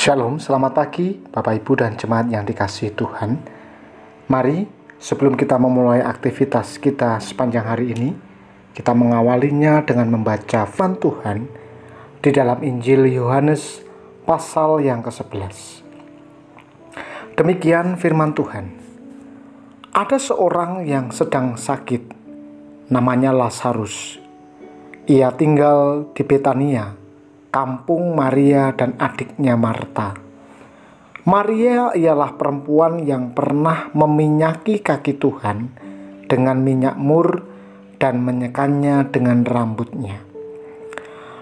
Shalom, selamat pagi Bapak Ibu dan jemaat yang dikasihi Tuhan. Mari sebelum kita memulai aktivitas kita sepanjang hari ini, kita mengawalinya dengan membaca firman Tuhan di dalam Injil Yohanes pasal yang ke-11. Demikian firman Tuhan. Ada seorang yang sedang sakit, namanya Lazarus. Ia tinggal di Betania, kampung Maria dan adiknya Marta. Maria ialah perempuan yang pernah meminyaki kaki Tuhan dengan minyak mur dan menyekannya dengan rambutnya.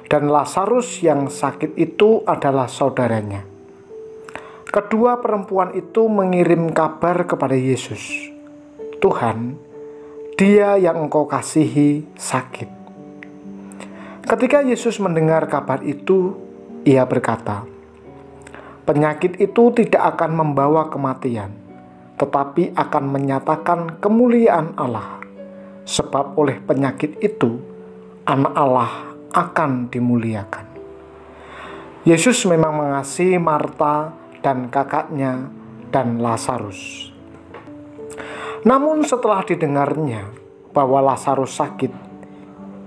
Dan Lazarus yang sakit itu adalah saudaranya. Kedua perempuan itu mengirim kabar kepada Yesus, "Tuhan, dia yang engkau kasihi sakit." Ketika Yesus mendengar kabar itu, ia berkata, "Penyakit itu tidak akan membawa kematian, tetapi akan menyatakan kemuliaan Allah. Sebab oleh penyakit itu, Anak Allah akan dimuliakan." Yesus memang mengasihi Marta dan kakaknya dan Lazarus. Namun setelah didengarnya bahwa Lazarus sakit,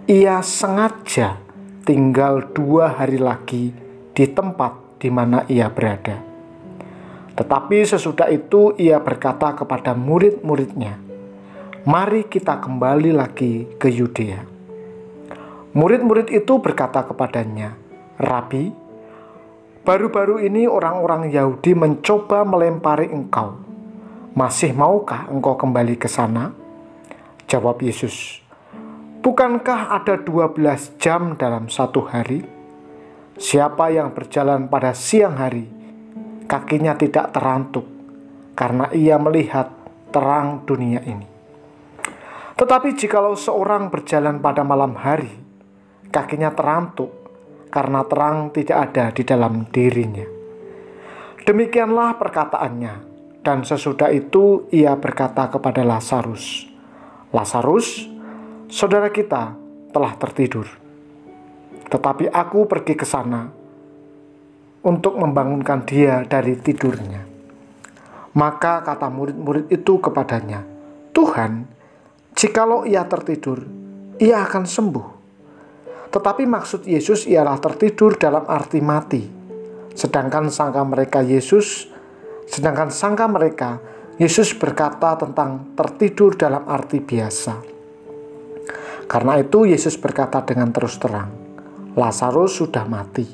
ia sengaja tinggal 2 hari lagi di tempat di mana ia berada. Tetapi sesudah itu ia berkata kepada murid-muridnya, "Mari kita kembali lagi ke Yudea." Murid-murid itu berkata kepadanya, "Rabi, baru-baru ini orang-orang Yahudi mencoba melempari engkau. Masih maukah engkau kembali ke sana?" Jawab Yesus, "Bukankah ada 12 jam dalam satu hari? Siapa yang berjalan pada siang hari, kakinya tidak terantuk, karena ia melihat terang dunia ini. Tetapi jikalau seorang berjalan pada malam hari, kakinya terantuk, karena terang tidak ada di dalam dirinya." Demikianlah perkataannya, dan sesudah itu ia berkata kepada Lazarus, "Lazarus, saudara kita telah tertidur, tetapi aku pergi ke sana untuk membangunkan dia dari tidurnya." Maka kata murid-murid itu kepadanya, "Tuhan, jikalau ia tertidur, ia akan sembuh." Tetapi maksud Yesus ialah tertidur dalam arti mati, sedangkan sangka mereka Yesus berkata tentang tertidur dalam arti biasa. Karena itu Yesus berkata dengan terus terang, "Lazarus sudah mati.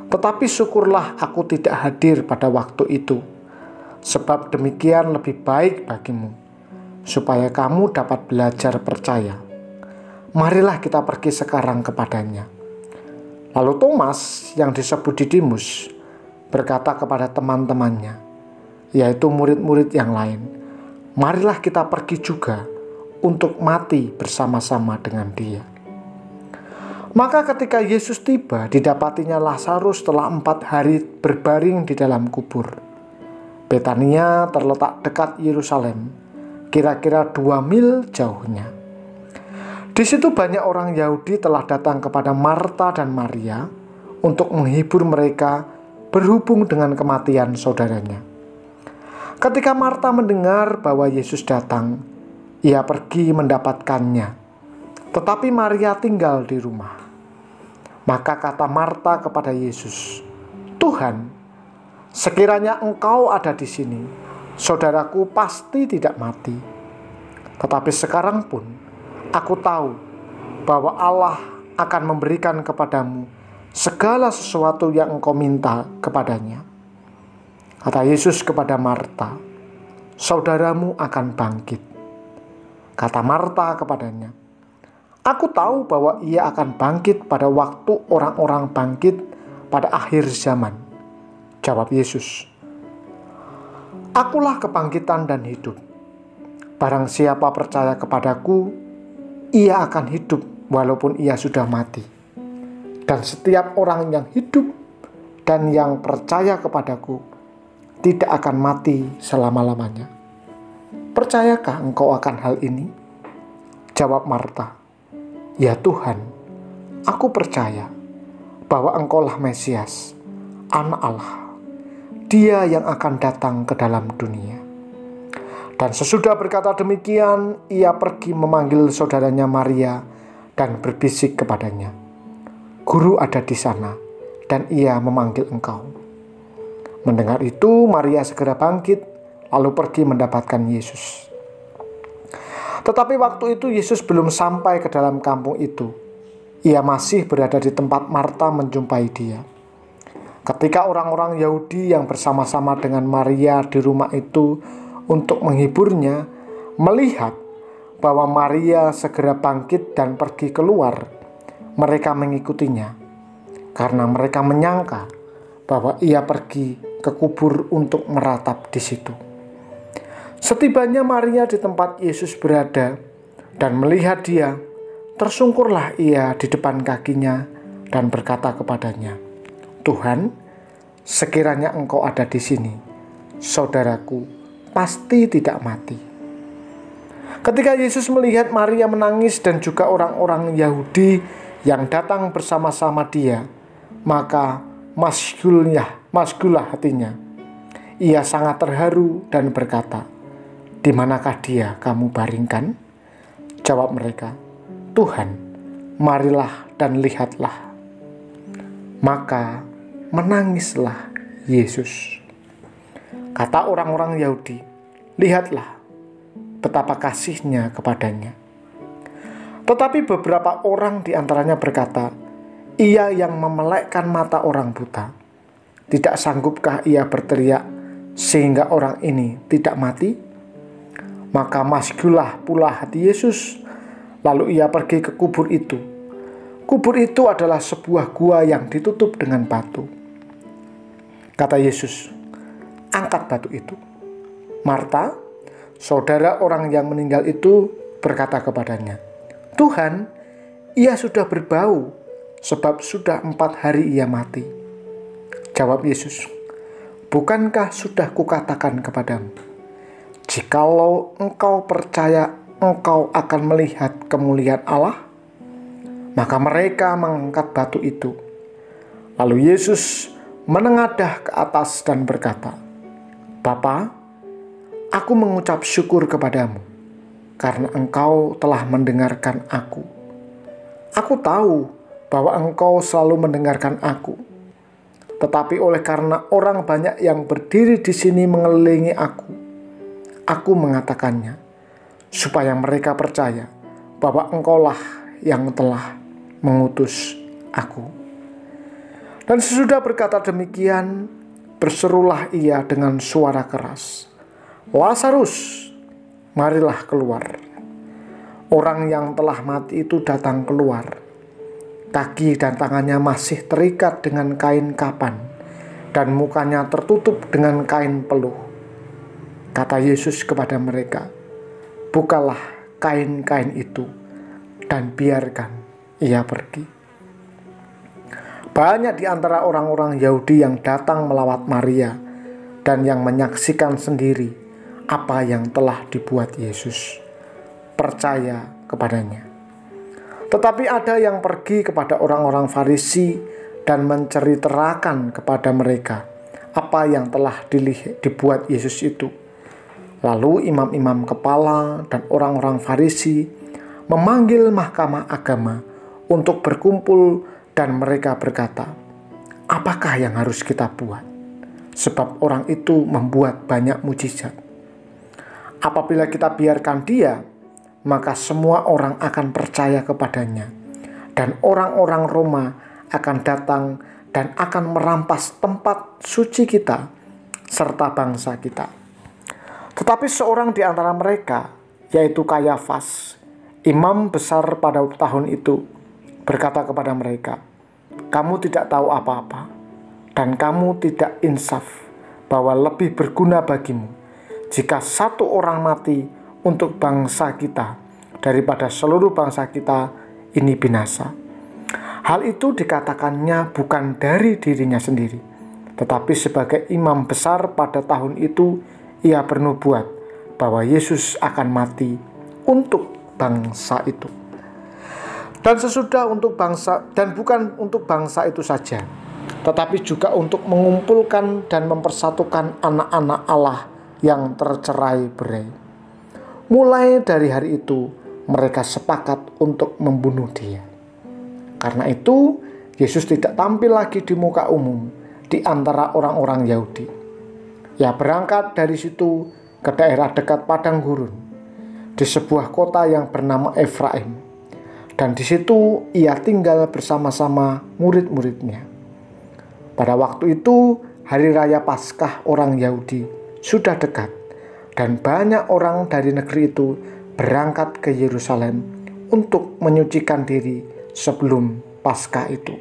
Tetapi syukurlah aku tidak hadir pada waktu itu, sebab demikian lebih baik bagimu, supaya kamu dapat belajar percaya. Marilah kita pergi sekarang kepadanya." Lalu Thomas yang disebut Didimus berkata kepada teman-temannya, yaitu murid-murid yang lain, "Marilah kita pergi juga untuk mati bersama-sama dengan dia." Maka ketika Yesus tiba, didapatinya Lazarus telah 4 hari berbaring di dalam kubur. Betania terletak dekat Yerusalem, kira-kira 2 mil jauhnya. Di situ banyak orang Yahudi telah datang kepada Marta dan Maria untuk menghibur mereka berhubung dengan kematian saudaranya. Ketika Marta mendengar bahwa Yesus datang, ia pergi mendapatkannya, tetapi Maria tinggal di rumah. Maka kata Marta kepada Yesus, "Tuhan, sekiranya engkau ada di sini, saudaraku pasti tidak mati. Tetapi sekarang pun aku tahu bahwa Allah akan memberikan kepadamu segala sesuatu yang engkau minta kepadanya." Kata Yesus kepada Marta, "Saudaramu akan bangkit." Kata Marta kepadanya, "Aku tahu bahwa ia akan bangkit pada waktu orang-orang bangkit pada akhir zaman." Jawab Yesus, "Akulah kebangkitan dan hidup. Barang siapa percaya kepadaku, ia akan hidup walaupun ia sudah mati. Dan setiap orang yang hidup dan yang percaya kepadaku tidak akan mati selama-lamanya. Percayakah engkau akan hal ini?" Jawab Marta, "Ya Tuhan, aku percaya bahwa engkaulah Mesias, Anak Allah, Dia yang akan datang ke dalam dunia. Dan sesudah berkata demikian, ia pergi memanggil saudaranya Maria dan berbisik kepadanya, "Guru ada di sana, dan ia memanggil engkau." Mendengar itu, Maria segera bangkit, lalu pergi mendapatkan Yesus. Tetapi waktu itu Yesus belum sampai ke dalam kampung itu. Ia masih berada di tempat Marta menjumpai dia. Ketika orang-orang Yahudi yang bersama-sama dengan Maria di rumah itu untuk menghiburnya, melihat bahwa Maria segera bangkit dan pergi keluar, mereka mengikutinya, karena mereka menyangka bahwa ia pergi ke kubur untuk meratap di situ. Setibanya Maria di tempat Yesus berada dan melihat dia, tersungkurlah ia di depan kakinya dan berkata kepadanya, "Tuhan, sekiranya engkau ada di sini, saudaraku pasti tidak mati." Ketika Yesus melihat Maria menangis dan juga orang-orang Yahudi yang datang bersama-sama dia, maka masgullah hatinya. Ia sangat terharu dan berkata, "Di manakah dia kamu baringkan?" Jawab mereka, "Tuhan, marilah dan lihatlah." Maka menangislah Yesus. Kata orang-orang Yahudi, "Lihatlah betapa kasihnya kepadanya." Tetapi beberapa orang di antaranya berkata, "Ia yang memelekkan mata orang buta. Tidak sanggupkah ia berteriak sehingga orang ini tidak mati?" Maka masgullah pula hati Yesus. Lalu ia pergi ke kubur itu. Kubur itu adalah sebuah gua yang ditutup dengan batu. Kata Yesus, "Angkat batu itu." Marta, saudara orang yang meninggal itu, berkata kepadanya, "Tuhan, ia sudah berbau, sebab sudah 4 hari ia mati." Jawab Yesus, "Bukankah sudah kukatakan kepadamu, jikalau engkau percaya, engkau akan melihat kemuliaan Allah?" Maka mereka mengangkat batu itu. Lalu Yesus menengadah ke atas dan berkata, "Bapa, aku mengucap syukur kepadamu, karena engkau telah mendengarkan aku. Aku tahu bahwa engkau selalu mendengarkan aku. Tetapi oleh karena orang banyak yang berdiri di sini mengelilingi aku mengatakannya, supaya mereka percaya bahwa engkaulah yang telah mengutus aku." Dan sesudah berkata demikian, berserulah ia dengan suara keras, "Lazarus, marilah keluar." Orang yang telah mati itu datang keluar. Kaki dan tangannya masih terikat dengan kain kapan, dan mukanya tertutup dengan kain peluh. Kata Yesus kepada mereka, "Bukalah kain-kain itu, dan biarkan ia pergi." Banyak di antara orang-orang Yahudi yang datang melawat Maria dan yang menyaksikan sendiri apa yang telah dibuat Yesus, percaya kepadanya. Tetapi ada yang pergi kepada orang-orang Farisi dan menceritakan kepada mereka apa yang telah dibuat Yesus itu. Lalu imam-imam kepala dan orang-orang Farisi memanggil mahkamah agama untuk berkumpul, dan mereka berkata, "Apakah yang harus kita buat? Sebab orang itu membuat banyak mujizat. Apabila kita biarkan dia, maka semua orang akan percaya kepadanya, dan orang-orang Roma akan datang dan akan merampas tempat suci kita serta bangsa kita." Tetapi seorang di antara mereka, yaitu Kayafas, imam besar pada tahun itu, berkata kepada mereka, "Kamu tidak tahu apa-apa, dan kamu tidak insaf bahwa lebih berguna bagimu jika satu orang mati untuk bangsa kita daripada seluruh bangsa kita ini binasa." Hal itu dikatakannya bukan dari dirinya sendiri, tetapi sebagai imam besar pada tahun itu, ia bernubuat bahwa Yesus akan mati untuk bangsa itu. Dan sesudah untuk bangsa, dan bukan untuk bangsa itu saja, tetapi juga untuk mengumpulkan dan mempersatukan anak-anak Allah yang tercerai-berai. Mulai dari hari itu, mereka sepakat untuk membunuh Dia. Karena itu, Yesus tidak tampil lagi di muka umum di antara orang-orang Yahudi. Ia berangkat dari situ ke daerah dekat padang gurun, di sebuah kota yang bernama Efraim. Dan di situ ia tinggal bersama-sama murid-muridnya. Pada waktu itu, hari raya Paskah orang Yahudi sudah dekat, dan banyak orang dari negeri itu berangkat ke Yerusalem untuk menyucikan diri sebelum Paskah itu.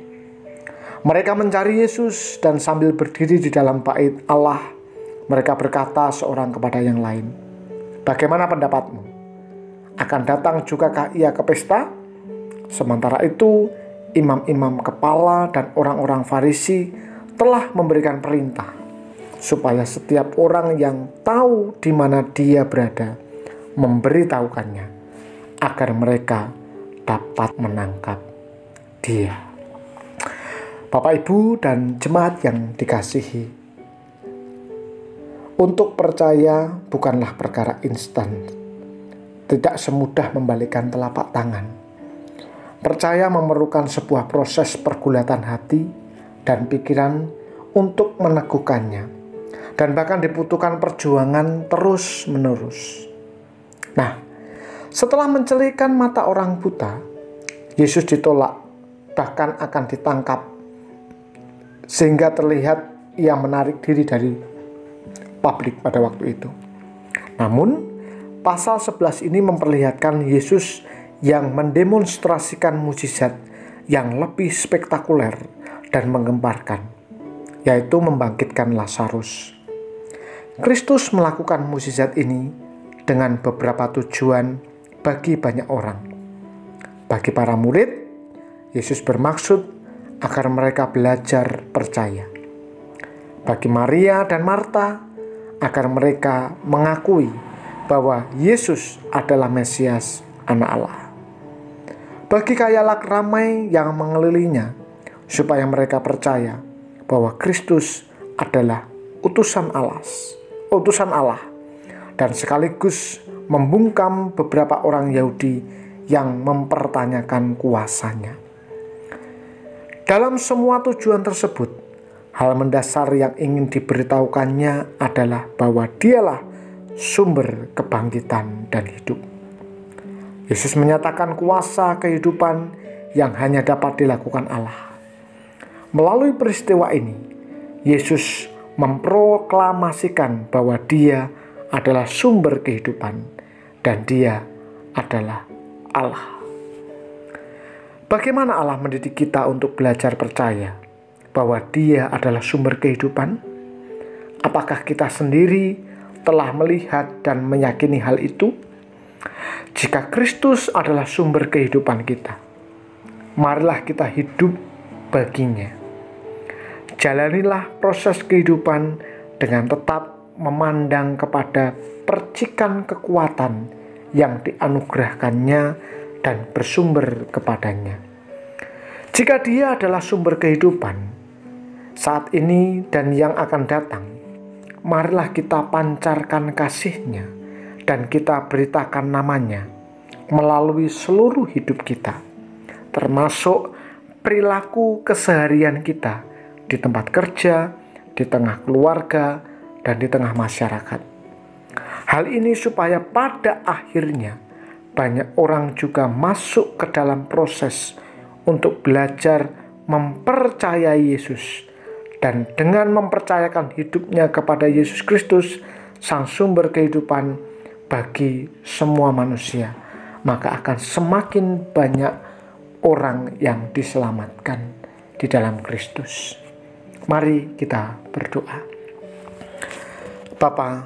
Mereka mencari Yesus, dan sambil berdiri di dalam bait Allah, mereka berkata seorang kepada yang lain, "Bagaimana pendapatmu? Akan datang jugakah ia ke pesta?" Sementara itu, imam-imam kepala dan orang-orang Farisi telah memberikan perintah supaya setiap orang yang tahu di mana Dia berada memberitahukannya, agar mereka dapat menangkap Dia. Bapak, Ibu, dan jemaat yang dikasihi, untuk percaya bukanlah perkara instan, tidak semudah membalikkan telapak tangan. Percaya memerlukan sebuah proses pergulatan hati dan pikiran untuk meneguhkannya, dan bahkan dibutuhkan perjuangan terus-menerus. Nah, setelah mencelikan mata orang buta, Yesus ditolak, bahkan akan ditangkap, sehingga terlihat ia menarik diri dari publik pada waktu itu. Namun, pasal 11 ini memperlihatkan Yesus yang mendemonstrasikan mukjizat yang lebih spektakuler dan menggemparkan, yaitu membangkitkan Lazarus. Kristus melakukan mukjizat ini dengan beberapa tujuan bagi banyak orang. Bagi para murid, Yesus bermaksud agar mereka belajar percaya. Bagi Maria dan Marta, agar mereka mengakui bahwa Yesus adalah Mesias, Anak Allah. Bagi khayalak ramai yang mengelilinginya, supaya mereka percaya bahwa Kristus adalah utusan Allah, dan sekaligus membungkam beberapa orang Yahudi yang mempertanyakan kuasanya. Dalam semua tujuan tersebut, hal mendasar yang ingin diberitahukannya adalah bahwa Dialah sumber kebangkitan dan hidup. Yesus menyatakan kuasa kehidupan yang hanya dapat dilakukan Allah. Melalui peristiwa ini, Yesus memproklamasikan bahwa Dia adalah sumber kehidupan dan Dia adalah Allah. Bagaimana Allah mendidik kita untuk belajar percaya bahwa Dia adalah sumber kehidupan? Apakah kita sendiri telah melihat dan meyakini hal itu? Jika Kristus adalah sumber kehidupan kita, marilah kita hidup baginya. Jalanilah proses kehidupan dengan tetap memandang kepada percikan kekuatan yang dianugerahkannya dan bersumber kepadanya. Jika Dia adalah sumber kehidupan saat ini dan yang akan datang, marilah kita pancarkan kasih-Nya dan kita beritakan namanya melalui seluruh hidup kita, termasuk perilaku keseharian kita di tempat kerja, di tengah keluarga, dan di tengah masyarakat. Hal ini supaya pada akhirnya banyak orang juga masuk ke dalam proses untuk belajar mempercayai Yesus, dan dengan mempercayakan hidupnya kepada Yesus Kristus, Sang Sumber Kehidupan bagi semua manusia, maka akan semakin banyak orang yang diselamatkan di dalam Kristus. Mari kita berdoa. Bapa,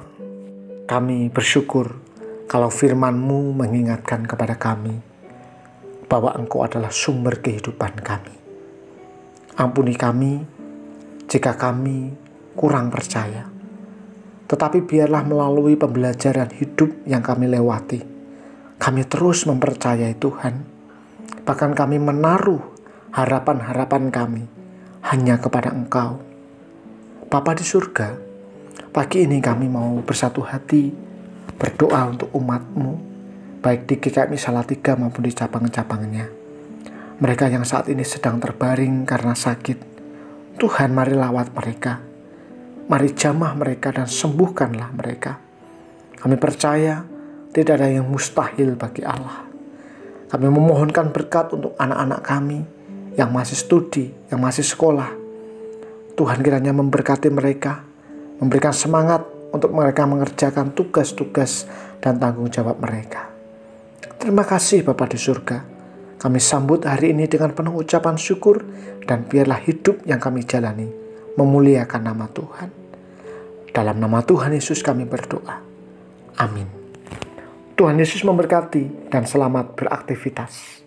kami bersyukur kalau firman-Mu mengingatkan kepada kami bahwa Engkau adalah sumber kehidupan kami. Ampuni kami jika kami kurang percaya, tetapi biarlah melalui pembelajaran hidup yang kami lewati, kami terus mempercayai Tuhan. Bahkan kami menaruh harapan-harapan kami hanya kepada Engkau. Bapa di surga, pagi ini kami mau bersatu hati berdoa untuk umat-Mu, baik di GKMI Salatiga maupun di cabang-cabangnya. Mereka yang saat ini sedang terbaring karena sakit, Tuhan mari lawat mereka. Mari jamah mereka dan sembuhkanlah mereka. Kami percaya tidak ada yang mustahil bagi Allah. Kami memohonkan berkat untuk anak-anak kami yang masih studi, yang masih sekolah. Tuhan kiranya memberkati mereka, memberikan semangat untuk mereka mengerjakan tugas-tugas dan tanggung jawab mereka. Terima kasih Bapa di surga. Kami sambut hari ini dengan penuh ucapan syukur, dan biarlah hidup yang kami jalani memuliakan nama Tuhan. Dalam nama Tuhan Yesus kami berdoa. Amin. Tuhan Yesus memberkati dan selamat beraktivitas.